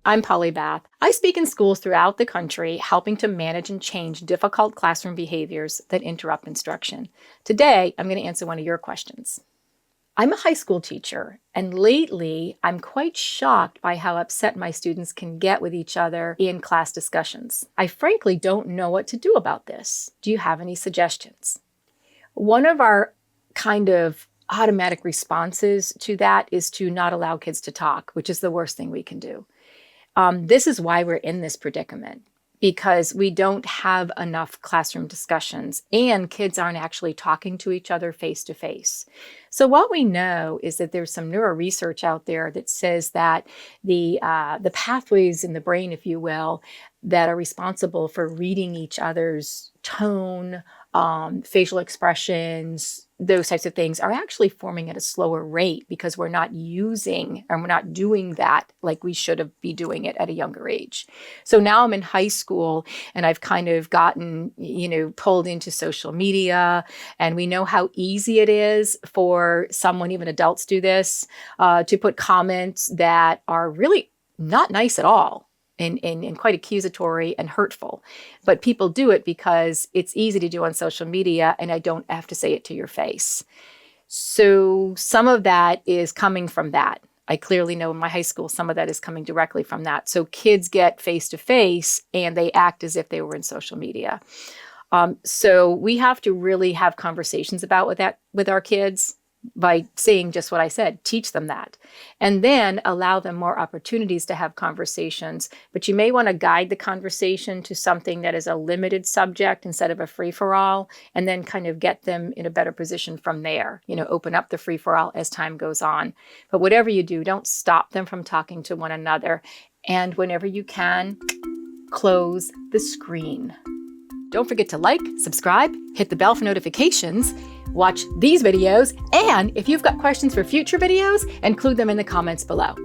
I'm Polly Bath. I speak in schools throughout the country, helping to manage and change difficult classroom behaviors that interrupt instruction. Today, I'm going to answer one of your questions. I'm a high school teacher, and lately, I'm quite shocked by how upset my students can get with each other in class discussions. I frankly don't know what to do about this. Do you have any suggestions? One of our kind of automatic responses to that is to not allow kids to talk, which is the worst thing we can do. This is why we're in this predicament, because we don't have enough classroom discussions and kids aren't actually talking to each other face to face. So what we know is that there's some neuro research out there that says that the pathways in the brain, if you will, that are responsible for reading each other's tone, facial expressions, those types of things are actually forming at a slower rate because we're not using and we're not doing that like we should have be doing it at a younger age. So now I'm in high school and I've kind of gotten, pulled into social media, and we know how easy it is for someone, even adults do this, to put comments that are really not nice at all. And quite accusatory and hurtful. But people do it because it's easy to do on social media and I don't have to say it to your face. So some of that is coming from that. I clearly know in my high school, some of that is coming directly from that. So kids get face to face and they act as if they were in social media. So we have to really have conversations about with our kids by saying just what I said, teach them that, and then allow them more opportunities to have conversations. But you may want to guide the conversation to something that is a limited subject instead of a free-for-all, and then kind of get them in a better position from there, open up the free-for-all as time goes on. But whatever you do, don't stop them from talking to one another. And whenever you can, close the screen. Don't forget to like, subscribe, hit the bell for notifications, watch these videos, and if you've got questions for future videos, include them in the comments below.